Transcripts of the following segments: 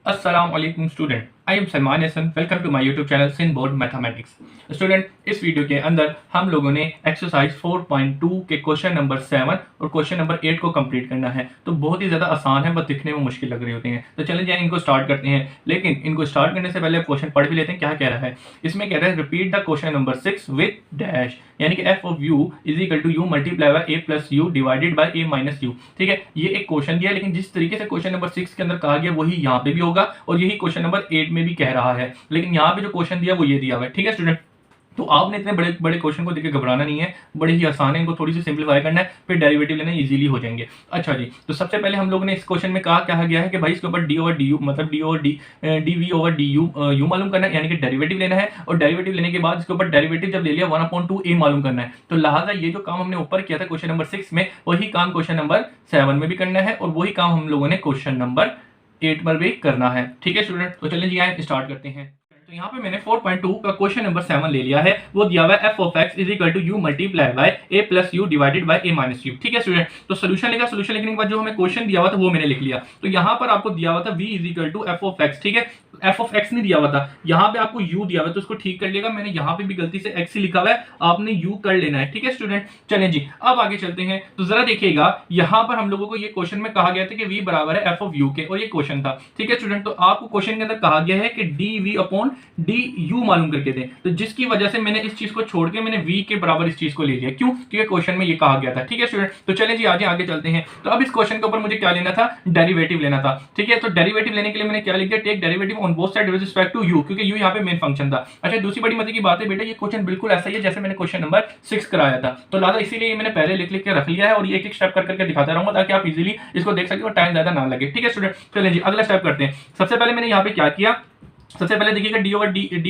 अस्सलामुअलैकुम student, I am Salman Hasan. Welcome to my YouTube channel Sindh board mathematics. Student, इस video के अंदर हम लोगों ने एक्सरसाइज 4.2 के क्वेश्चन नंबर 7 और क्वेश्चन नंबर 8 को कंप्लीट करना है। तो बहुत ही ज़्यादा आसान है, बस दिखने में मुश्किल लग रही होती हैं। तो चलें जाए इनको स्टार्ट करते हैं, लेकिन इनको स्टार्ट करने से पहले क्वेश्चन पढ़ भी लेते हैं क्या कह रहा है। इसमें कह रहा है repeat the question number 6 with dash, यानी कि F of U is equal to U multiply by A plus U divided by A minus you. ठीक है, ये एक क्वेश्चन दिया है, लेकिन जिस तरीके से क्वेश्चन नंबर 6 के अंदर कहा गया वही यहाँ पे भी होगा और यही क्वेश्चन नंबर 8 में भी कह रहा है, लेकिन यहाँ पे जो क्वेश्चन दिया वो ये दिया हुआ है। ठीक है स्टूडेंट, तो आपने इतने बड़े बड़े क्वेश्चन को देख के घबराना नहीं है, बड़े ही आसान है, इनको थोड़ी सी सिंप्लीफाई करना है, फिर डेरिवेटिव लेना इजीली हो जाएंगे। अच्छा जी, तो सबसे पहले हम लोगों ने इस क्वेश्चन में कहा गया है कि भाई इसके ऊपर डी ओवर डी यू मतलब D over D V over D U मालूम करना है, यानी कि डेरिवेटिव लेना है, और डेरिवेटिव लेने के बाद इसके ऊपर डेरिवेटिव जब ले लिया 1/2 a मालूम करना है। तो लिहाजा ये जो काम हमने ऊपर किया था क्वेश्चन नंबर 6 में, वही काम क्वेश्चन नंबर 7 में भी करना है, और वही काम हम लोगों ने क्वेश्चन नंबर 8 पर भी करना है। ठीक है स्टूडेंट, तो चलिए जी आए स्टार्ट करते हैं। तो यहाँ पे मैंने 4.2 का क्वेश्चन नंबर 7 ले लिया है, वो दिया हुआ है F of X is equal to U multiply by A plus U divided by A minus you. ठीक है स्टूडेंट, तो सोल्यूशन लिखा, सोल्यूशन लिखने के बाद जो हमें क्वेश्चन दिया हुआ था वो मैंने लिख लिया। तो यहाँ पर आपको दिया हुआ था v is equal to F of X. ठीक है, एफ ऑफ एक्स नहीं दिया हुआ था, यहाँ पे आपको u दिया हुआ है, तो उसको ठीक कर लिएगा। मैंने यहाँ पे भी गलती से x ही लिखा हुआ है, आपने u कर लेना है। ठीक है स्टूडेंट, चलें जी अब आगे चलते हैं। तो जरा देखिएगा, यहाँ पर हम लोगों को ये क्वेश्चन में कहा गया था कि v बराबर है एफ ऑफ यू के, और ये क्वेश्चन था। ठीक है स्टूडेंट, तो आपको क्वेश्चन के अंदर कहा गया है कि D V upon D U मालूम करके दें, तो जिसकी वजह से मैंने इस चीज को छोड़ के मैंने v के बराबर इस चीज को ले लिया। क्यों? क्योंकि क्वेश्चन में ये कहा गया था। ठीक है स्टूडेंट, तो चलें जी आगे चलते हैं। तो अब इस क्वेश्चन के ऊपर मुझे क्या लेना था, डेरिवेटिव लेना था। ठीक है, तो डेरिवेटिव लेने के लिए मैंने क्या लिख दिया, take derivative on both side with respect to u, क्योंकि u यहाँ पे मेन फंक्शन था। अच्छा, दूसरी बड़ी मजे की बात है बेटा, ये क्वेश्चन बिल्कुल ऐसा ही है जैसे मैंने क्वेश्चन नंबर 6 कराया था, तो लिहाजा इसीलिए मैंने पहले लिख के रख लिया है, और ये एक एक स्टेप कर करके दिखाता रहूंगा ताकि आप इजीली इसको देख सके और टाइम ज्यादा ना लगे। ठीक है स्टूडेंट, चलिए जी अगला स्टेप करते हैं। सबसे पहले मैंने यहाँ पे क्या किया, सबसे पहले देखिएगा डी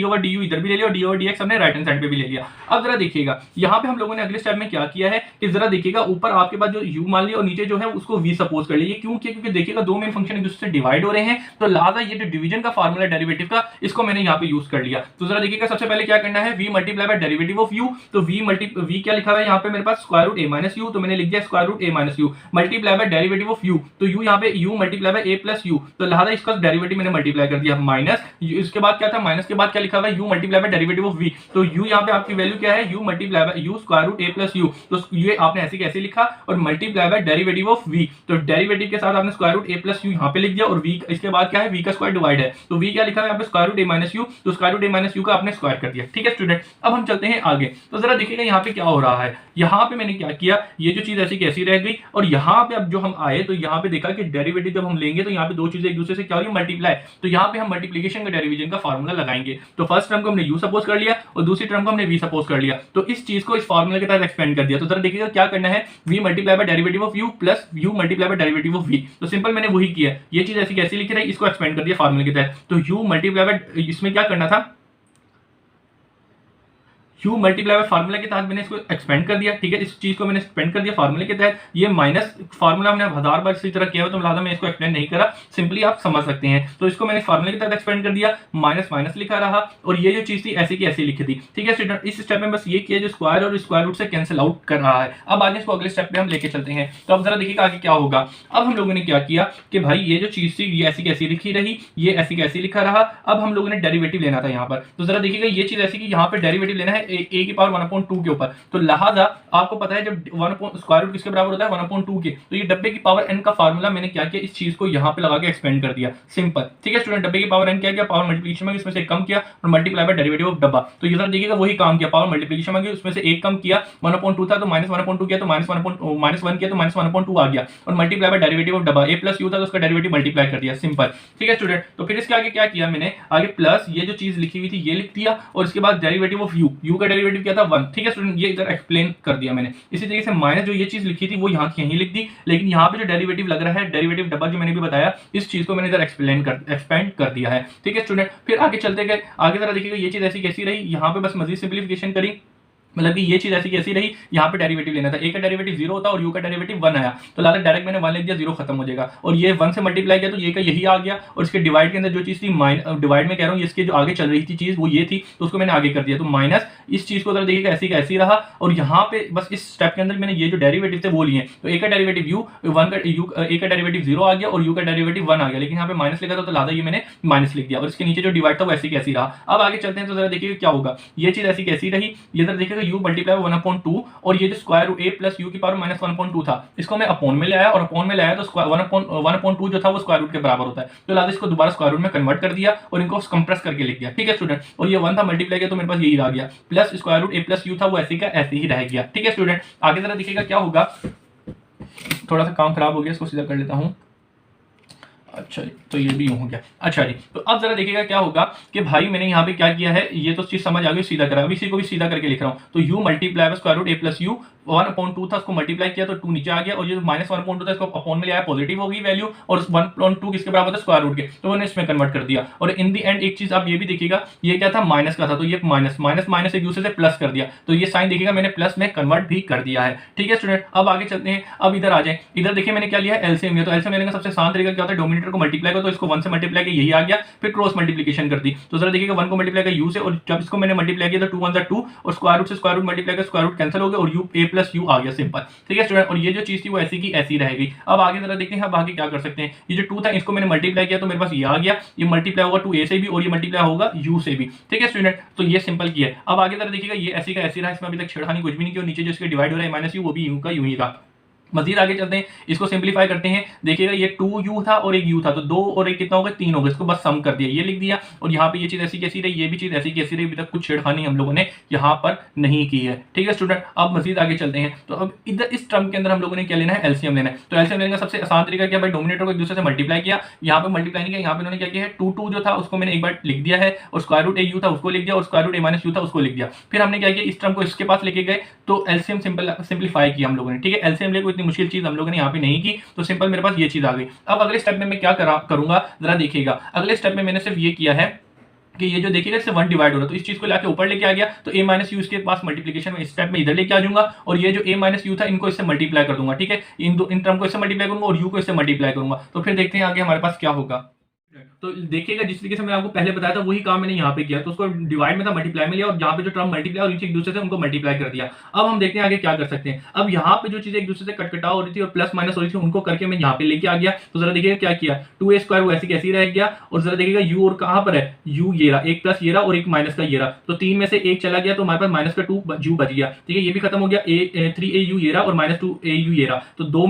ओवर डी यू इधर भी ले लिया और डी ओवर डी एक्स हमने राइट हैंड साइड पे भी ले लिया। अब जरा देखिएगा यहाँ पे हम लोगों ने अगले स्टेप में क्या किया है कि जरा देखिएगा ऊपर आपके पास जो u मान लिया और नीचे जो है उसको v सपोज कर लीजिए। क्यों किया? क्योंकि देखिएगा दो मेन फंक्शन एक दूसरे से डिवाइड हो रहे हैं, तो लिहाजा ये जो डिवीजन का फार्मूला डेरिवेटिव का, इसको मैंने यहाँ पे यूज कर लिया। तो जरा देखिएगा सबसे पहले क्या करना है, v multiply by derivative of u। तो v क्या लिखा हुआ है यहाँ पे मेरे पास, square root a minus u, तो मैंने लिख दिया square root a minus u multiply by derivative of u। तो u यहाँ पे u multiply by a plus u, तो लिहाजा इसका डेरिवेटिव मैंने मल्टीप्लाई कर दिया माइनस, इसके बाद क्या था, माइनस के बाद क्या लिखा हुआ है, u multiply by derivative of v। तो u यहाँ पे आपकी वैल्यू क्या है, u multiply by u square root a plus u। तो ये आपने ऐसे कैसे लिखा, और multiply by derivative of v, तो डेरिवेटिव के साथ आपने square root a plus u यहाँ पे लिख दिया, और v इसके बाद क्या है, v का स्क्वायर डिवाइड है, तो v क्या लिखा है यहाँ पे, square root a minus u, तो square root a minus u का आपने स्क्वायर कर दिया। ठीक है स्टूडेंट, अब हम चलते हैं आगे। तो जरा देखिएगा यहाँ पे क्या हो रहा है, यहाँ पे मैंने क्या किया, ये जो चीज ऐसी कैसी रह गई, और यहाँ पे अब जो हम आए तो यहाँ पे देखा कि डेरिवेटिव जब हम लेंगे तो यहाँ पे दो चीजें एक दूसरे से क्या हो रही है, मल्टीप्लाई। तो यहाँ पे हम मल्टीप्लिकेशन का डेरिवेशन का फार्मूला लगाएंगे। तो फर्स्ट टर्म को हमने u सपोज कर लिया और दूसरी टर्म को हमने v सपोज कर लिया, तो इस चीज को इस फार्मूला के तहत एक्सपेंड कर दिया। तो जरा देखिएगा क्या करना है, v multiply by derivative of u plus u multiply by derivative of v। तो सिंपल मैंने वही किया, ये चीज ऐसी कैसी लिखी रही, इसको एक्सपेंड कर दिया फार्मूले के तहत। तो u मल्टीप्लाई बाय, इसमें क्या करना था, u मल्टीप्लाई बाय फार्मूला के तहत मैंने इसको एक्सपेंड कर दिया। ठीक है, इस चीज को मैंने एक्सपेंड कर दिया फार्मूले के तहत। ये माइनस फार्मूला हमने 1000 बार इसी तरह किया हुआ, तो लिहाजा मैं इसको एक्सप्लेन नहीं करा, सिंपली आप समझ सकते हैं। तो इसको मैंने फार्मूले के तहत एक्सपेंड कर दिया, माइनस माइनस लिखा रहा, और ये जो चीज थी ऐसी की ऐसी लिखी थी। ठीक है स्टूडेंट, इस स्टेप में बस ये किया जो स्क्वायर और स्क्वायर रूट से कैंसिल आउट कर रहा है। अब आगे इसको अगले स्टेप पे हम लेके चलते हैं। तो अब जरा देखिएगा आगे क्या होगा। अब हम लोगों ने क्या किया कि भाई ये जो चीज थी ये ऐसी कैसी लिखी रही, ये ऐसी कैसी लिखा रहा। अब हम लोगों ने डेरिवेटिव लेना था यहाँ पर, तो जरा देखिएगा ये चीज ऐसी कि यहाँ पे डेरिवेटिव लेना है a की पावर 1/2 के ऊपर। तो लिहाजा आपको पता है जब 1 स्क्वायर रूट किसके बराबर होता है, 1/2 के, तो ये डब्बे की पावर n का फार्मूला मैंने क्या किया, इस चीज को यहाँ पे लगा के एक्सपेंड कर दिया, सिंपल। ठीक है स्टूडेंट, डब्बे की पावर n क्या किया, पावर मल्टीप्लिकेशन में इसमें से एक कम किया और मल्टीप्लाई बाय डेरिवेटिव ऑफ डब्बा। तो ये जरा देखिएगा वही काम किया, पावर मल्टीप्लिकेशन में उसमें से एक कम किया, 1/2 था तो -1/2 किया, तो -1 किया तो -1/2 आ गया, और मल्टीप्लाई बाय डेरिवेटिव ऑफ डब्बा, a प्लस u था तो उसका डेरिवेटिव मल्टीप्लाई कर दिया, सिंपल। ठीक है स्टूडेंट, तो फिर इसके आगे क्या किया मैंने, आगे प्लस ये जो चीज लिखी हुई थी ये लिख दिया, और इसके बाद डेरिवेटिव ऑफ u का डेरिवेटिव क्या था 1। ठीक है स्टूडेंट, ये इधर एक्सप्लेन कर दिया मैंने। इसी तरीके से माइनस जो ये चीज लिखी थी वो यहाँ की यहीं लिख दी, लेकिन यहाँ पे जो डेरिवेटिव लग रहा है, डेरिवेटिव डब्बा जो मैंने भी बताया, इस चीज को मैंने इधर एक्सपेंड कर दिया है। ठीक है स्टूडेंट, फिर आगे चलते गए, आगे जरा देखिएगा ये चीज ऐसी कैसी रही, यहाँ पे बस मजीद सिंप्लीफिकेशन करी। मतलब कि ये चीज ऐसी कैसी रही, यहाँ पे डेरिवेटिव लेना था, ए का डेरिवेटिव 0 होता और यू का डेरिवेटिव 1 आया, तो लाला डायरेक्ट मैंने 1 लिख दिया, 0 खत्म हो जाएगा, और ये 1 से मल्टीप्लाई किया तो ये का यही आ गया, और इसके डिवाइड के अंदर जो चीज थी डिवाइड में कह रहा हूँ, इसके जो आगे चल रही थी चीज वो ये थी, तो उसको मैंने आगे कर दिया, तो माइनस इस चीज को अगर देखिएगा ऐसी का ऐसी रहा, और यहाँ पे बस इस स्टेप के अंदर मैंने ये जो डेरिवेटिव थे वो लिए, तो ए का डेरिवेटिव यू, ए का डेरिवेटिव 0 आ गया और यू का डेरिवेटिव 1 आ गया, लेकिन यहाँ पे माइनस लिखा था तो लादा ये मैंने माइनस लिख दिया, और इसके नीचे जो डिवाइड था वो ऐसी कैसी रहा। अब आगे चलते हैं तो जरा देखिएगा क्या होगा, ये चीज ऐसी कैसी रही, ये इधर देखिएगा u मल्टीप्लाई 1/2, और ये जो square root a plus U की पावर माइनस 1/2 था, इसको मैं अपॉन में ले आया, और अपॉन में ले आया तो 1/2 जो था वो स्क्वायर रूट के बराबर होता है, तो लादा इसको दोबारा स्क्वायर रूट में कन्वर्ट कर दिया और इनको कंप्रेस करके लिख दिया। ठीक है स्टूडेंट, और ये 1 था मल्टीप्लाई किया तो मेरे पास यही आ गया, plus square root a plus U था वो ऐसे का ऐसे ही रह गया। ठीक है स्टूडेंट, आगे जरा देखिएगा क्या होगा, थोड़ा सा काम खराब हो गया, इसको सीधा कर लेता हूं। अच्छा जी, तो ये भी यूं हो गया। अच्छा जी, तो अब जरा देखिएगा क्या होगा कि भाई मैंने यहाँ पे क्या किया है, ये तो चीज समझ आ गई, सीधा करा, अभी इसी को भी सीधा करके लिख रहा हूँ, तो u multiply square root a plus u 1/2 था, उसको मल्टीप्लाई किया तो 2 नीचे आ गया, और ये माइनस 1/2 था इसको अपॉन में ले आया, पॉजिटिव होगी वैल्यू, और 1/2 किसके बराबर था, स्क्वायर रूट के, तो मैंने इसमें कन्वर्ट कर दिया। और इन दी एंड एक चीज आप ये भी देखिएगा, ये क्या था, माइनस का था, तो ये माइनस माइनस माइनस एक दूसरे से प्लस कर दिया, तो ये साइन देखिएगा मैंने प्लस में कन्वर्ट भी कर दिया है। ठीक है स्टूडेंट, अब आगे चलते हैं, अब इधर आ जाए, इधर देखिए मैंने क्या लिया है, एलसीएम लिया, तो एलसीएम लेने का सबसे आसान तरीका क्या होता है, डोमिनेटर को मल्टीप्लाई करो, तो इसको 1 से मल्टीप्लाई किया यही आ गया, फिर क्रॉस मल्टीप्लिकेशन कर दी, तो जरा देखिएगा 1 को मल्टीप्लाई किया u से, और जब इसको मैंने मल्टीप्लाई किया तो 2 1 2, और स्क्वायर रूट से स्क्वायर रूट मल्टीप्लाई किया, स्क्वायर रूट कैंसिल हो गया, और u a प्लस यू आ गया सिंपल। ठीक है स्टूडेंट, और ये जो चीज थी वो ऐसी की ऐसी रहेगी। अब आगे जरा देखते हैं, अब आगे क्या कर सकते हैं, ये जो 2 था इसको मैंने मल्टीप्लाई किया तो मेरे पास ये आ गया, ये मल्टीप्लाई होगा 2a से भी, और ये मल्टीप्लाई होगा u से भी। ठीक है स्टूडेंट, तो ये सिंपल किया है। अब आगे जरा देखिएगा, ये ऐसी का ऐसी रहा, इसमें अभी तक छेड़खानी कुछ भी नहीं की, और नीचे जो इसके डिवाइड हो रहा है माइनस यू, वो भी यू का यूं ही रहा। मजीद आगे चलते हैं, इसको सिंपलीफाई करते हैं, देखिएगा ये 2u था और एक u था, तो 2 और 1 कितना होगा, 3 होगा, इसको बस सम कर दिया, ये लिख दिया, और यहाँ पे ये चीज ऐसी कैसी रही, ये भी चीज ऐसी कैसी रही, अभी तक कुछ छेड़खानी हम लोगों ने यहाँ पर नहीं की है। ठीक है स्टूडेंट, अब मजीद आगे चलते हैं, तो अब इधर इस टर्म के अंदर हम लोगों ने क्या लेना है, एलसीएम लेना है, तो एलसीएम लेने का सबसे आसान तरीका क्या भाई, डोमिनेटर को एक दूसरे से मल्टीप्लाई किया, यहाँ पे मल्टीप्लाई नहीं किया, यहाँ पे उन्होंने क्या किया है, 2 जो था उसको मैंने एक बार लिख दिया है, और स्क्वायर रूट a u था उसको लिख दिया, और square root a minus u था उसको लिख दिया, फिर हमने क्या किया, इस टर्म को इसके पास लेके गए, तो एलसीएम सिंपलीफाई किया हम लोगों ने। ठीक है, एलसीएम ले कोई इतनी मुश्किल चीज हम लोगों ने यहाँ पे नहीं की, तो सिंपल मेरे पास ये चीज आ गई। अब अगले स्टेप में मैं क्या करूंगा, जरा देखिएगा, अगले स्टेप में मैंने सिर्फ ये किया है कि ये जो देखिएगा इससे 1 डिवाइड हो रहा है, तो इस चीज को लाके ऊपर लेके आ गया, तो a माइनस यू इसके पास मल्टीप्लिकेशन में इस स्टेप में इधर लेके आ जाऊंगा, और ये जो a माइनस यू था इनको इससे मल्टीप्लाई कर दूंगा। ठीक है, इन टर्म को इससे मल्टीप्लाई करूंगा और u को इससे मल्टीप्लाई करूंगा, तो फिर देखते हैं आगे हमारे पास क्या होगा। तो देखिएगा जिस तरीके से मैंने आपको पहले बताया था वही काम मैंने यहाँ पे किया, तो उसको डिवाइड में था मल्टीप्लाई में लिया, और यहाँ पे जो टर्म मल्टीप्लाई और नीचे एक दूसरे से उनको मल्टीप्लाई कर दिया। अब हम देखते हैं आगे क्या कर सकते हैं। अब यहाँ पे जो चीजें एक दूसरे से कटकटाव हो रही थी और प्लस माइनस हो रही थी उनको करके मैं यहाँ पे लेके आ गया, तो जरा देखिएगा क्या किया, 2a स्क्वायर वो ऐसी कैसी रह गया, और जरा देखिएगा u और कहां पर है, u ये रहा, एक प्लस ये रहा और एक माइनस का ये रहा, तो 3 में से 1 चला गया, तो हमारे पास माइनस का 2 u बच गया। ठीक है, ये भी खत्म हो गया, 3au ये रहा और माइनस 2au ये रहा, तो 3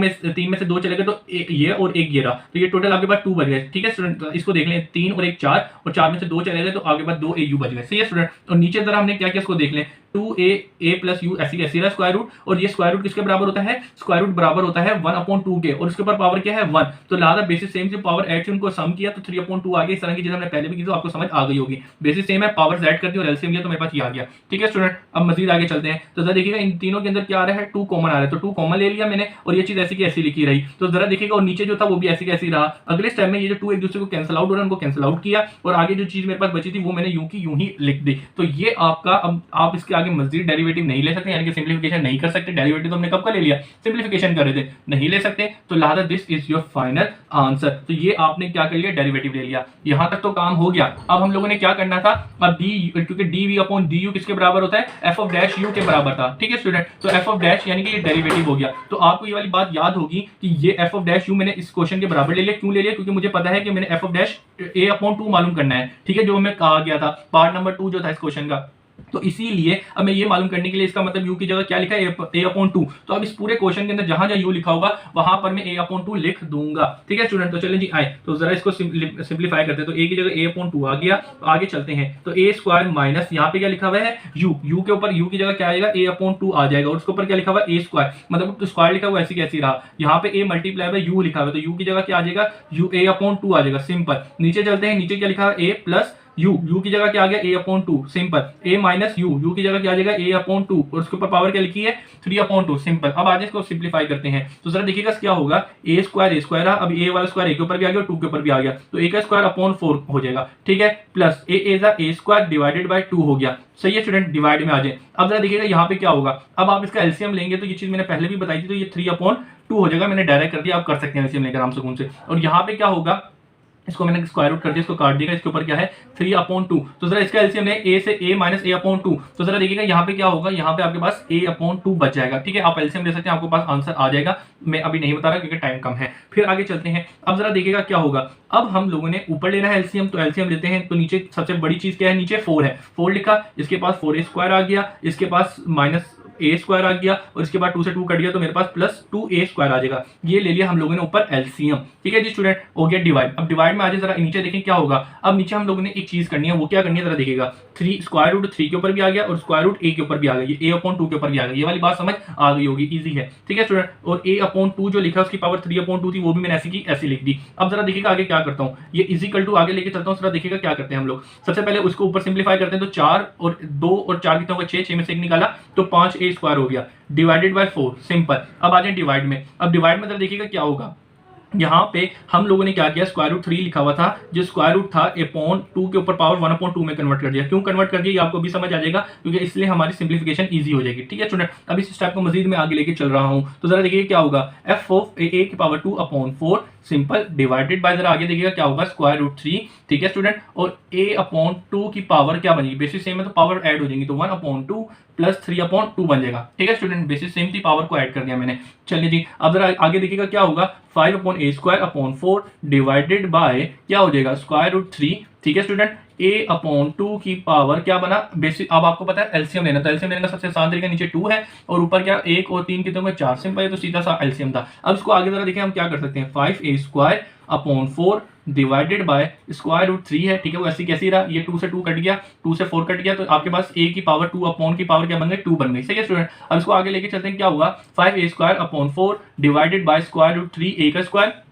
में से 2 चले गए, तो ये और एक ये रहा, तो ये टोटल आपके पास 2 बच गए। ठीक है स्टूडेंट, इसको देख लें, 3 और 1 4, और 4 में से 2 चले गए, तो आगे बाद 2 au बच गए। सही है स्टूडेंट, और नीचे जरा हमने क्या किया इसको देख लें, 2a प्लस यू ऐसी कैसी रहा स्क्वायर रूट, और ये स्क्वायर रूट किसके बराबर होता है, स्क्वायर रूट बराबर होता है 1/2 के, और इसके ऊपर पावर क्या है 1, तो लिहाजा बेसिस सेम से पावर ऐड से उनको सम किया तो 3/2 आ गया। इस तरह की चीज हमने पहले भी की तो आपको समझ आ गई होगी, बेसिस सेम है, पावर ऐड कर दी और एलसीएम लिया तो मेरे पास ये आ गया। ठीक है स्टूडेंट, अब मजीद आगे चलते हैं, तो जरा देखिएगा इन तीनों के अंदर क्या आ रहा है, 2 कॉमन आ रहा है, तो 2 कॉमन ले लिया मैंने, और ये चीज ऐसी की ऐसी लिखी रही, तो जरा देखिएगा, और नीचे जो था वो भी ऐसी कैसी रहा। अगले स्टेप में ये जो 2 एक दूसरे को कैंसिल आउट हो रहा है उनको कैंसिल आउट किया, और आगे जो चीज मेरे पास बची थी वो मैंने यूं की यूं ही लिख दी। तो ये आपका, अब आप इसके आगे मजीद डेरिवेटिव नहीं ले सकते, यानी कि सिंप्लीफिकेशन नहीं कर सकते। डेरिवेटिव तो हमने कब का ले लिया, सिंप्लीफिकेशन कर रहे थे, नहीं ले सकते, तो लिहाजा this is your final answer. तो ये आपने क्या कर लिया, डेरिवेटिव ले लिया, यहां तक तो काम हो गया। अब हम लोगों ने क्या करना था, अब डी, क्योंकि dv अपॉन du किसके बराबर होता है, f ऑफ डैश u के बराबर था। ठीक है स्टूडेंट, तो f ऑफ डैश यानी कि ये डेरिवेटिव हो गया, तो आपको ये वाली बात याद होगी कि ये f ऑफ डैश u मैंने इस क्वेश्चन के बराबर ले लिया। क्यों ले लिया, क्योंकि मुझे पता है कि मैंने f of dash a upon 2 मालूम करना है। ठीक है, जो हमें कहा गया था पार्ट नंबर 2 जो था इस क्वेश्चन का, तो इसीलिए अब मैं ये मालूम करने के लिए इसका मतलब u की जगह क्या लिखा है, a अपॉन 2, तो अब इस पूरे क्वेश्चन के अंदर जहां जहां u लिखा होगा वहां पर मैं a अपॉन 2 लिख दूंगा। ठीक है स्टूडेंट, तो चलें जी आए, तो जरा इसको सिंप्लीफाई करते हैं, तो a की जगह a अपॉन 2 आ गया, तो आगे चलते हैं, तो a स्क्वायर माइनस यहाँ पे क्या लिखा हुआ है u के ऊपर u की जगह क्या आएगा, a अपॉन 2 आ जाएगा, और उसके ऊपर क्या लिखा हुआ है a स्क्वायर, मतलब तो स्क्वायर लिखा हुआ ऐसी कैसी रहा, यहाँ पे a मल्टीप्लाई बाय u लिखा हुआ है, तो u की जगह क्या आ जाएगा, a अपॉन 2 आ जाएगा, सिंपल। नीचे चलते हैं, नीचे क्या लिखा है, a प्लस यू की जगह क्या आ गया a upon 2 simple, a minus you की जगह क्या आ जाएगा a अपॉन 2 और उसके ऊपर पावर क्या लिखी है 3 अपॉन 2 सिंपल। अब आज इसको सिंप्लीफाई करते हैं तो जरा देखिएगा क्या होगा, a स्क्वायर अब a वाला स्क्वायर a के ऊपर भी आ गया और 2 के ऊपर भी आ गया तो a का स्क्वायर अपॉन 4 हो जाएगा, ठीक है, plus a square divided by 2 हो गया। सही है स्टूडेंट, डिवाइड में आ जाए। अब जरा देखिएगा यहाँ पे क्या होगा, अब आप इसका एलसीएम लेंगे तो ये चीज मैंने पहले भी बताई थी, तो ये 3 अपॉन 2 हो जाएगा, मैंने डायरेक्ट कर दिया, आप कर सकते हैं एलसीएम लेकर आराम सुकून से। और यहाँ पे क्या होगा, इसको मैंने स्क्वायर रूट कर दिया, इसको काट दिया, इसके ऊपर क्या है 3 अपॉन 2, तो जरा इसका एलसीएम है a से a माइनस a अपॉन 2, तो जरा देखिएगा यहाँ पे क्या होगा, यहाँ पे आपके पास a अपॉन 2 बच जाएगा, ठीक है, आप एलसीएम ले सकते हैं, आपके पास आंसर आ जाएगा। मैं अभी नहीं बता रहा क्योंकि टाइम कम है। फिर आगे चलते हैं, अब जरा देखिएगा क्या होगा, अब हम लोगों ने ऊपर लेना है एलसीएम, तो एलसीएम लेते हैं, तो नीचे सबसे बड़ी चीज क्या है, नीचे 4 है, 4 लिखा, इसके पास 4a स्क्वायर आ गया, इसके पास माइनस a स्क्वायर आ गया और इसके बाद 2 से 2 कट गया तो मेरे पास प्लस 2a स्क्वायर आ जाएगा। ये ले लिया हम लोगों ने ऊपर एलसीएम, ठीक है जी स्टूडेंट, हो गया डिवाइड। अब डिवाइड में आ जाए, जरा नीचे देखें क्या होगा, अब नीचे हम लोगों ने एक चीज करनी है, वो क्या करनी है, जरा देखिएगा 3 स्क्वायर रूट 3 के ऊपर भी आ गया और स्क्वायर रूट a के ऊपर भी आ गया, ये a अपॉन 2 के ऊपर भी आ गया, ये वाली बात समझ आ गई होगी, इजी है, ठीक है स्टूडेंट। और a अपॉन 2 जो लिखा है उसकी पावर 3 अपॉन 2 थी, वो भी मैंने ऐसी की ऐसी लिख दी। अब जरा देखिएगा आगे क्या करता हूँ, ये इजिकल टू आगे लेके चलता हूँ, जरा देखिएगा क्या करते हैं हम लोग, सबसे पहले उसको ऊपर सिंप्लीफाई करते हैं, तो 4 और 2 और 4 कितना होगा 6 में से 1 निकाला तो 5a स्क्वायर हो गया डिवाइडेड बाय 4 सिंपल। अब आ जाए डिवाइड में, अब डिवाइड में जरा देखिएगा क्या होगा, यहाँ पे हम लोगों ने क्या किया, स्क्वायर रूट 3 लिखा हुआ था, जो स्क्वायर रूट था अपॉन 2 के ऊपर पावर 1 अपॉन 2 में कन्वर्ट कर दिया। क्यों कन्वर्ट कर दिया ये आपको भी समझ आ जाएगा, क्योंकि इसलिए हमारी सिंप्लीफिकेशन इजी हो जाएगी, ठीक है स्टूडेंट। अब इस स्टेप को मजीद में आगे लेके चल रहा हूं, तो जरा देखिए क्या होगा, f ऑफ a की power 2 upon 4 simple divided by, जरा आगे देखिएगा क्या होगा, स्क्वायर रूट 3, ठीक है स्टूडेंट, और a अपॉन 2 की पावर क्या बनेगी, बेसिस सेम है तो पावर ऐड हो जाएंगी, तो 1 अपॉन 2 प्लस 3 अपॉन 2 बन जाएगा, ठीक है स्टूडेंट, बेसिस सेम थी, पावर को ऐड कर दिया मैंने। चलिए जी, अब जरा आगे देखिएगा क्या होगा, 5 upon a square upon 4 divided bye क्या हो जाएगा, स्क्वायर रूट 3, ठीक है स्टूडेंट, a अपॉन 2 की पावर क्या बना, बेसिक। अब आपको पता है एलसीएम लेना, तो एलसीएम लेने का सबसे आसान तरीका, नीचे 2 है और ऊपर क्या 1 और 3 कितने होंगे 4, सिंपल है, तो सीधा सा एलसीएम था। अब इसको आगे जरा देखें हम क्या कर सकते हैं, 5a square upon 4 divided by square root 3 है, ठीक है, वो ऐसी कैसी रहा, ये 2 से 2 कट गया, 2 से 4 कट गया, तो आपके पास a की पावर 2 अपॉन की पावर क्या बन गई 2 बन गई, सही है स्टूडेंट। अब इसको आगे लेके चलते हैं, क्या होगा 5a square upon 4 divided by square root 3 a का स्क्वायर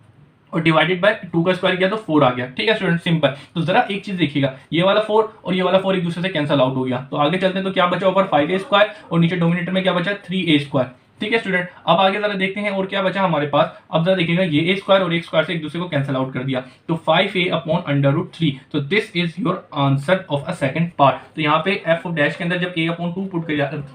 और डिवाइडेड बाय 2 का स्क्वायर किया तो 4 आ गया, ठीक है स्टूडेंट, सिंपल। तो जरा एक चीज देखिएगा, ये वाला 4 और ये वाला 4 एक दूसरे से कैंसिल आउट हो गया, तो आगे चलते हैं, तो क्या बचा ऊपर 5a स्क्वायर और नीचे डोमिनेटर में क्या बचा 3a स्क्वायर, ठीक है स्टूडेंट। अब आगे जरा देखते हैं और क्या बचा हमारे पास, अब जरा देखिएगा ये a स्क्वायर और a स्क्वायर से एक दूसरे को कैंसिल आउट कर दिया, तो 5a अपॉन अंडर रूट 3, तो this is your answer of a second part. तो यहाँ पे f ऑफ डैश के अंदर जब a अपॉन 2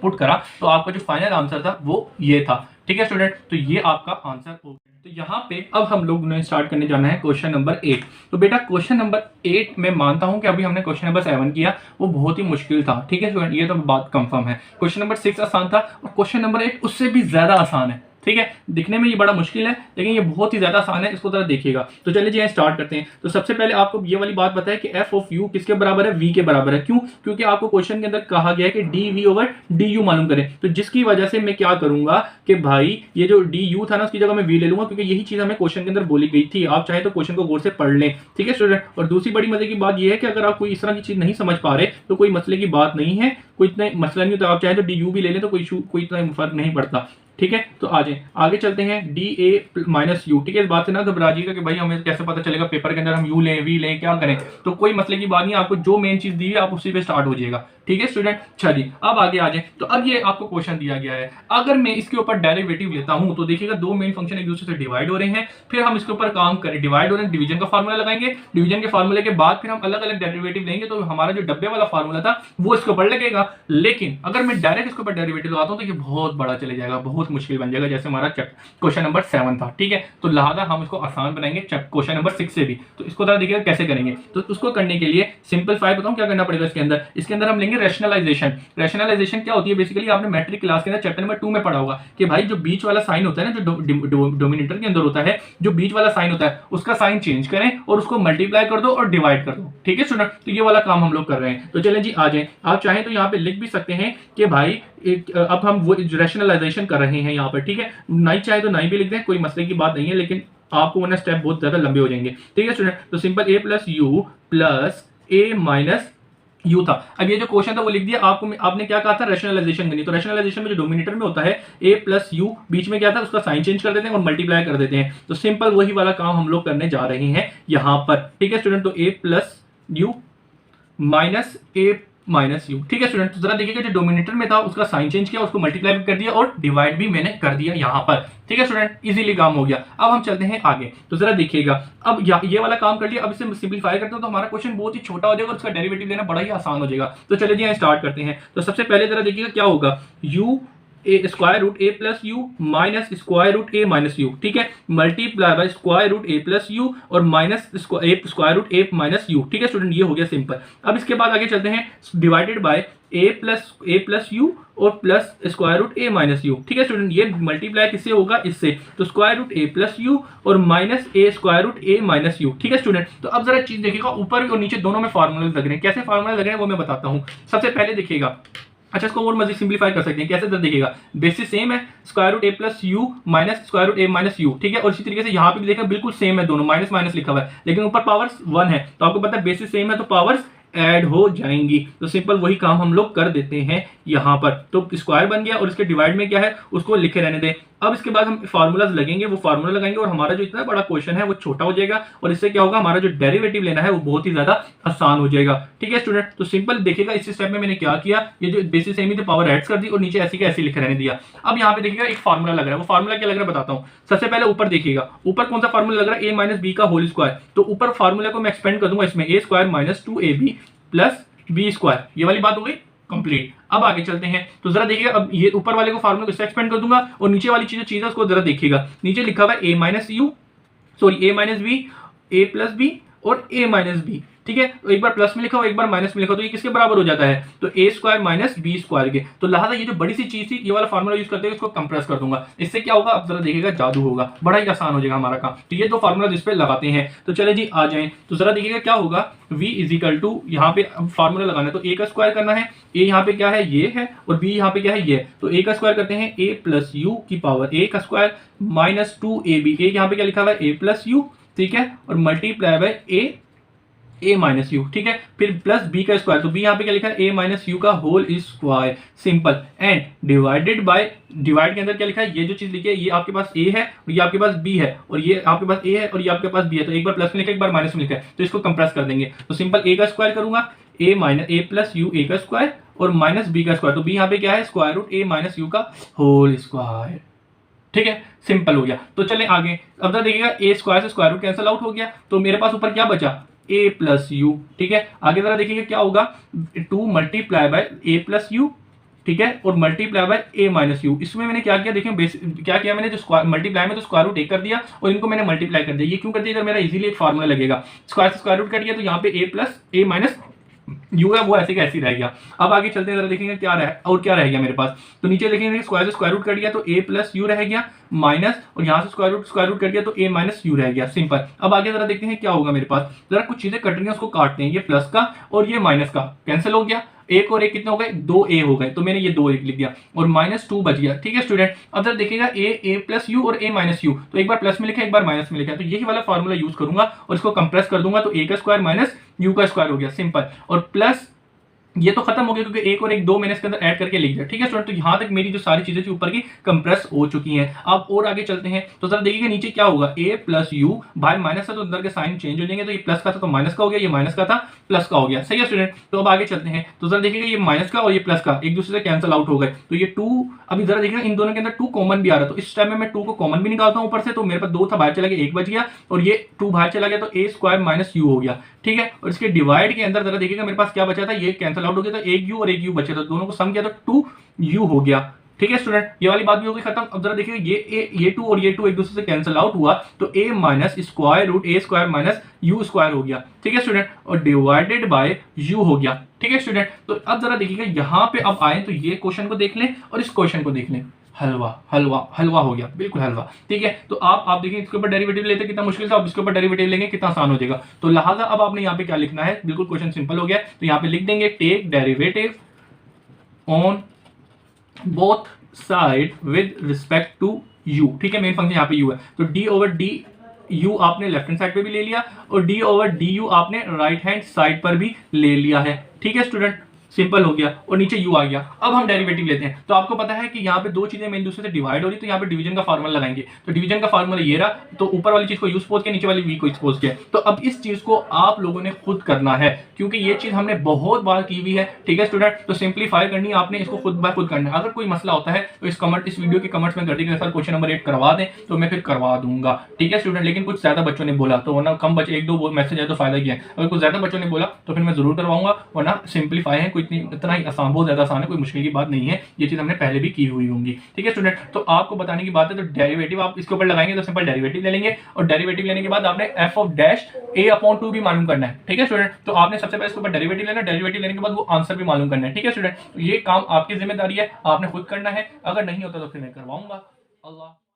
पुट करा तो आपका जो फाइनल आंसर था वो ये था, ठीक है स्टूडेंट, तो ये आपका आंसर हो गया। तो यहाँ पे अब हम लोग ने स्टार्ट करने जाना है क्वेश्चन नंबर 8। तो बेटा क्वेश्चन नंबर 8 में मानता हूं कि अभी हमने क्वेश्चन नंबर 7 किया, वो बहुत ही मुश्किल था, ठीक है स्टूडेंट, ये तो बात कंफर्म है। क्वेश्चन नंबर 6 आसान था और क्वेश्चन नंबर 8 उससे भी ज्यादा आसान है, ठीक है, दिखने में ये बड़ा मुश्किल है लेकिन ये बहुत ही ज्यादा आसान है, इसको जरा देखिएगा। तो चलिए जी स्टार्ट करते हैं। तो सबसे पहले आपको ये वाली बात पता है कि f ऑफ u किसके बराबर है, v के बराबर है। क्यों, क्योंकि आपको क्वेश्चन के अंदर कहा गया है कि dv ओवर du मालूम करें, तो जिसकी वजह से मैं क्या करूंगा कि भाई ये जो du था ना उसकी जगह मैं v ले लूंगा, क्योंकि यही चीज हमें क्वेश्चन के अंदर बोली गई थी। आप चाहे तो क्वेश्चन को गौर से पढ़ लें, ठीक है स्टूडेंट। और दूसरी बड़ी मजे की बात यह है कि अगर आप कोई इस तरह की चीज नहीं समझ पा रहे तो कोई मसले की बात नहीं है, कोई इतना मसला नहीं होता, आप चाहे तो du भी ले लें तो कोई इतना फर्क नहीं पड़ता, ठीक है। तो आ जाए आगे चलते हैं, da माइनस यू, ठीक है, इस बात से ना घबराइएगा कि भाई हमें कैसे पता चलेगा पेपर के अंदर हम यू लें वी लें क्या करें, तो कोई मसले की बात नहीं, आपको जो मेन चीज दी है आप उसी पे स्टार्ट हो जाएगा, ठीक है स्टूडेंट। चलिए अब आगे आ जाए, तो अब ये आपको क्वेश्चन दिया गया है, अगर मैं इसके ऊपर डेरिवेटिव लेता हूं तो देखिएगा दो मेन फंक्शन एक दूसरे से डिवाइड हो रहे हैं, फिर हम इसके ऊपर काम करें, डिवाइड हो रहे हैं, डिवीजन का फार्मूला लगाएंगे, डिवीजन के फार्मूले के बाद फिर हम अलग अलग डेरिवेटिव लेंगे, तो हमारा जो डब्बे वाला फार्मूला था वो इसके ऊपर लगेगा। लेकिन अगर मैं डायरेक्ट इसके ऊपर डेरिवेटिव लगाता हूं तो ये बहुत बड़ा चले जाएगा, बहुत मुश्किल बन जाएगा, जैसे हमारा क्वेश्चन नंबर 7 था, ठीक है। तो लिहाजा हम इसको आसान बनाएंगे क्वेश्चन नंबर 6 से भी। तो इसको जरा देखिएगा कैसे करेंगे, तो उसको करने के लिए सिंपलीफाई बताऊं क्या करना पड़ेगा इसके अंदर हम लेंगे रैशनलाइजेशन। रैशनलाइजेशन क्या होती है, बेसिकली आपने मैट्रिक क्लास के अंदर चैप्टर नंबर 2 में पढ़ा होगा कि भाई जो बीच वाला साइन होता है ना, जो डोमिनेटर के अंदर होता है, जो बीच वाला साइन होता है उसका साइन चेंज करें और उसको मल्टीप्लाई कर दो और डिवाइड कर दो, ठीक है स्टूडेंट। तो ये वाला काम हम लोग कर रहे हैं। तो चलें जी आ जाएं, आप चाहें तो यहाँ पे लिख भी सकते हैं कि भाई अब हम वो रैशनलाइजेशन कर रहे हैं यहाँ पर, ठीक है, नहीं चाहे तो नहीं भी लिख दें, कोई मसले की बात नहीं है, लेकिन आपको वरना स्टेप बहुत ज्यादा लंबे हो जाएंगे, ठीक है स्टूडेंट। तो simple a plus you plus a minus you था। अब ये जो क्वेश्चन था वो लिख दिया, आपने क्या कहा था रैशनलाइजेशन करनी, तो रैशनलाइजेशन में जो डोमिनेटर में होता है a प्लस यू, बीच में क्या था उसका साइन चेंज कर देते हैं और मल्टीप्लाई कर देते हैं, तो सिंपल वही वाला काम हम लोग करने जा रहे हैं यहाँ पर, ठीक है स्टूडेंट। तो a plus u minus A minus you. ठीक है स्टूडेंट, तो जरा देखिएगा जो डोमिनेटर में था उसका साइन चेंज किया, उसको मल्टीप्लाई कर दिया और डिवाइड भी मैंने कर दिया यहाँ पर। ठीक है स्टूडेंट, इजीली काम हो गया। अब हम चलते हैं आगे, तो जरा देखिएगा अब ये वाला काम कर लिया। अब इसे सिंपलीफाई करते हैं तो हमारा क्वेश्चन बहुत ही छोटा हो जाएगा और उसका डेरिवेटिव लेना बड़ा ही आसान हो जाएगा। तो चलिए जी स्टार्ट करते हैं। तो सबसे पहले जरा देखिएगा क्या होगा, u a square root a plus u minus square root a minus you. ठीक है, multiply by square root a plus u और minus square root a minus you. ठीक है स्टूडेंट, ये हो गया सिंपल। अब इसके बाद आगे चलते हैं, divided by A plus u और plus square root a minus you. ठीक है स्टूडेंट, ये मल्टीप्लाई किससे होगा, इससे, तो square root a plus u और minus a square root a minus you. ठीक है स्टूडेंट, तो अब जरा चीज देखिएगा, ऊपर और नीचे दोनों में फार्मूले लग रहे हैं। कैसे फार्मूले लग रहे हैं वो मैं बताता हूँ। सबसे पहले देखिएगा, अच्छा इसको और मजीद सिंपलीफाई कर सकते हैं कैसे, तो देखिएगा बेसिस सेम है, square root a plus u minus square root a minus you. ठीक है, और इसी तरीके से यहाँ पे भी देखा बिल्कुल सेम है, दोनों माइनस माइनस लिखा हुआ है, लेकिन ऊपर पावर्स 1 है, तो आपको पता है बेसिस सेम है तो पावर्स ऐड हो जाएंगी। तो सिंपल वही काम हम लोग कर देते हैं यहाँ पर। तो स्क्वायर बन गया और इसके डिवाइड में क्या है उसको लिखे रहने दें। अब इसके बाद हम फार्मूलाज लगेंगे, वो फार्मूला लगाएंगे और हमारा जो इतना बड़ा क्वेश्चन है वो छोटा हो जाएगा और इससे क्या होगा, हमारा जो डेरिवेटिव लेना है वो बहुत ही ज्यादा आसान हो जाएगा। ठीक है स्टूडेंट, तो सिंपल देखिएगा इस स्टेप में मैंने क्या किया, ये जो बेसिस सेम ही थे पावर ऐड कर दी और नीचे ऐसी का ऐसे लिखे रहने दिया। अब यहाँ पे देखिएगा एक फार्मूला लग रहा है, वो फार्मूला क्या लग रहा है बताता हूँ। सबसे पहले ऊपर देखिएगा, ऊपर कौन सा फार्मूला लग रहा है, ए माइनस बी का होल स्क्वायर। तो ऊपर फार्मूला को मैं एक्सपेंड कर दूंगा इसमें, a square minus 2ab plus b square, ये वाली बात हो गई कंप्लीट। अब आगे चलते हैं, तो जरा देखिएगा अब ये ऊपर वाले को फार्मूला को इससे एक्सपेंड कर दूंगा और नीचे वाली चीज है उसको जरा देखिएगा, नीचे लिखा हुआ है a minus u sorry a minus b, a plus b और ए माइनस बी। ठीक है, तो एक बार प्लस में लिखा हो एक बार माइनस में लिखा हो, तो ये किसके बराबर हो जाता है, तो ए स्क्वायर माइनस बी स्क्वायर के। तो लिहाजा ये जो बड़ी सी चीज थी ये वाला फार्मूला यूज करते हैं, इसको कंप्रेस कर दूंगा। इससे क्या होगा, अब जरा देखिएगा जादू होगा, बड़ा ही आसान हो जाएगा हमारा काम। तो ये दो फार्मूला जिस पे लगाते हैं, तो चले जी आ जाए। तो जरा देखिएगा क्या होगा, v इज इक्वल टू, यहाँ पे फार्मूला लगाना है तो ए का स्क्वायर करना है, ए यहाँ पे क्या है ये है और बी यहाँ पे क्या है ये, तो ए का स्क्वायर करते हैं ए प्लस यू की पावर ए का स्क्वायर माइनस 2ab, ए यहाँ पे क्या लिखा हुआ है ए प्लस यू। ठीक है, और multiply by A minus you. ठीक है, फिर प्लस बी का स्क्वायर, तो बी यहाँ पे क्या लिखा है ए माइनस यू का whole square, simple, and divided by, divide के अंदर क्या लिखा है, ये जो चीज लिखी है ये आपके पास ए है और ये आपके पास बी है और ये आपके पास ए है और ये आपके पास बी है, तो एक बार प्लस में लिखा है एक बार माइनस में लिखा है, तो इसको कंप्रेस कर देंगे। तो सिंपल ए का स्क्वायर करूंगा, a minus a plus u a का स्क्वायर और माइनस बी का स्क्वायर, तो बी यहाँ पे क्या है square root a minus u का होल स्क्वायर। ठीक है, सिंपल हो गया। तो चले आगे, अब जरा देखिएगा ए स्क्वायर से स्क्वायर रूट कैंसिल आउट हो गया, तो मेरे पास ऊपर क्या बचा, ए प्लस यू। ठीक है, आगे जरा देखिएगा क्या होगा, 2 multiply by A plus you. ठीक है, और multiply by A minus you. इसमें मैंने क्या किया, देखिए क्या किया मैंने, जो स्क्वायर मल्टीप्लाई में तो स्क्वायर रूट 1 कर दिया और इनको मैंने मल्टीप्लाई कर दिया। ये क्यों कर दिया, अगर मेरा इजीली एक फार्मूला लगेगा, स्क्वायर से स्क्वायर रूट कर दिया तो यहाँ पे ए प्लस ए माइनस यू है वो ऐसे का ऐसे रह गया। अब आगे चलते हैं, जरा देखेंगे क्या रहा और क्या रह गया मेरे पास, तो नीचे देखेंगे स्क्वायर से स्क्वायर रूट कर दिया तो ए प्लस यू रह गया माइनस, और यहाँ से स्क्वायर रूट कर दिया तो ए माइनस यू रह गया, सिंपल। अब आगे जरा देखते हैं क्या होगा मेरे पास, जरा कुछ चीजें कट रही हैं उसको काटते हैं, ये प्लस का और ये माइनस का कैंसिल हो गया, एक और एक कितने हो गए, 2a हो गए, तो मैंने ये 2 लिख दिया और माइनस 2 बच गया। ठीक है स्टूडेंट, अब जरा देखिएगा ए प्लस यू और ए माइनस यू, तो एक बार प्लस में लिखा एक बार माइनस में लिखा, तो यही वाला फार्मूला यूज करूंगा और इसको कंप्रेस कर दूंगा, तो ए का स्क्वायर माइनस यू का स्क्वायर हो गया, सिंपल, और प्लस ये तो खत्म हो गया क्योंकि एक और एक 2 मैंने इसके अंदर ऐड करके लिख दिया। ठीक है स्टूडेंट, तो यहां तक मेरी जो सारी चीजें थी ऊपर की कंप्रेस हो चुकी हैं। अब और आगे चलते हैं, तो जरा देखिएगा नीचे क्या होगा, ए प्लस यू, भाई माइनस है तो अंदर के साइन चेंज हो जाएंगे, तो ये प्लस का था तो माइनस का हो गया, ये माइनस का था प्लस का हो गया। सही है स्टूडेंट, तो अब आगे चलते हैं, तो जरा देखिएगा ये माइनस का और ये प्लस का एक दूसरे से कैंसिल आउट हो गए, तो ये 2, अभी जरा देखिएगा इन दोनों के अंदर 2 कॉमन भी आ रहा है, तो इस टाइम में मैं 2 को कॉमन भी निकालता हूं ऊपर से, तो मेरे पास 2 था बाहर चला गया 1 बच गया और ये 2 बाहर चला गया, तो ए स्क्वायर माइनस यू हो गया। ठीक है, और इसके डिवाइड के अंदर जरा देखिएगा मेरे पास क्या बचा था, ये कैंसिल आउट हो गया, तो एक यू और एक यू बचे, तो दोनों को सम किया तो 2u हो गया। ठीक है स्टूडेंट, ये वाली बात भी हो गई खत्म। अब जरा देखिए ये 2 और ये 2 एक दूसरे से कैंसिल आउट हुआ, तो a minus square root a square minus u square हो गया। ठीक है स्टूडेंट, और डिवाइडेड बाय u हो गया। ठीक है स्टूडेंट, तो अब जरा देखिएगा यहाँ पे अब आए तो ये क्वेश्चन को देख लें और इस क्वेश्चन को देख लें, हलवा हलवा हलवा हो गया, बिल्कुल हलवा। ठीक है, तो आप देखिए इसके ऊपर डेरिवेटिव लेते कितना मुश्किल था, अब इसके ऊपर डेरिवेटिव लेंगे कितना आसान हो जाएगा। तो लिहाजा अब आपने यहाँ पे क्या लिखना है, बिल्कुल क्वेश्चन सिंपल हो गया, तो यहाँ पे लिख देंगे take derivative on both side with respect to u। ठीक है, मेन फंक्शन यहाँ पे u है, तो d ओवर डी यू आपने लेफ्ट हैंड साइड पे भी ले लिया और d ओवर डी यू आपने राइट हैंड साइड पर भी ले लिया है। ठीक है स्टूडेंट, सिंपल हो गया और नीचे u आ गया। अब हम डेरिवेटिव लेते हैं, तो आपको पता है कि यहाँ पे दो चीजें एक दूसरे से डिवाइड हो रही, तो यहाँ पे डिवीजन का फार्मूला लगाएंगे। तो डिवीजन का फार्मूला ये रहा, तो ऊपर वाली चीज को u सपोज किया, नीचे वाली v को सपोज किया। तो अब इस चीज को आप लोगों ने खुद करना है, क्योंकि ये चीज हमने बहुत बार की हुई है, ठीक है स्टूडेंट। तो सिंप्लीफाई करनी है आपने, इसको खुद बाय खुद करना है। अगर कोई मसला होता है तो इस वीडियो के कमेंट्स में कर दीजिएगा सर क्वेश्चन नंबर 8 करवा दें, तो मैं फिर करवा दूंगा, ठीक है स्टूडेंट। लेकिन कुछ ज्यादा बच्चों ने बोला, तो वरना कम बच्चे, एक दो मैसेज है तो फायदा क्या है। अगर कुछ ज्यादा बच्चों ने बोला तो फिर मैं जरूर करवाऊंगा, वरना सिंप्लीफाई है, कोई इतना ही आसान, बहुत ज्यादा आसान है, कोई मुश्किल की बात नहीं है। ये चीज हमने पहले भी की हुई होंगी, ठीक है स्टूडेंट। तो आपको बताने की बात है, तो डेरिवेटिव आप इसके ऊपर लगाएंगे तो सिंपल डेरिवेटिव ले लेंगे, और डेरिवेटिव लेने के बाद आपने f ऑफ डैश a/2 भी मालूम करना है, ठीक है स्टूडेंट। तो आपने सबसे पहले इसके ऊपर डेरिवेटिव लेना, डेरिवेटिव लेने के बाद वो आंसर भी मालूम करना है, ठीक है स्टूडेंट। तो ये काम आपकी जिम्मेदारी है, आपने खुद करना है। अगर नहीं होता तो फिर मैं करवाऊंगा। अल्लाह।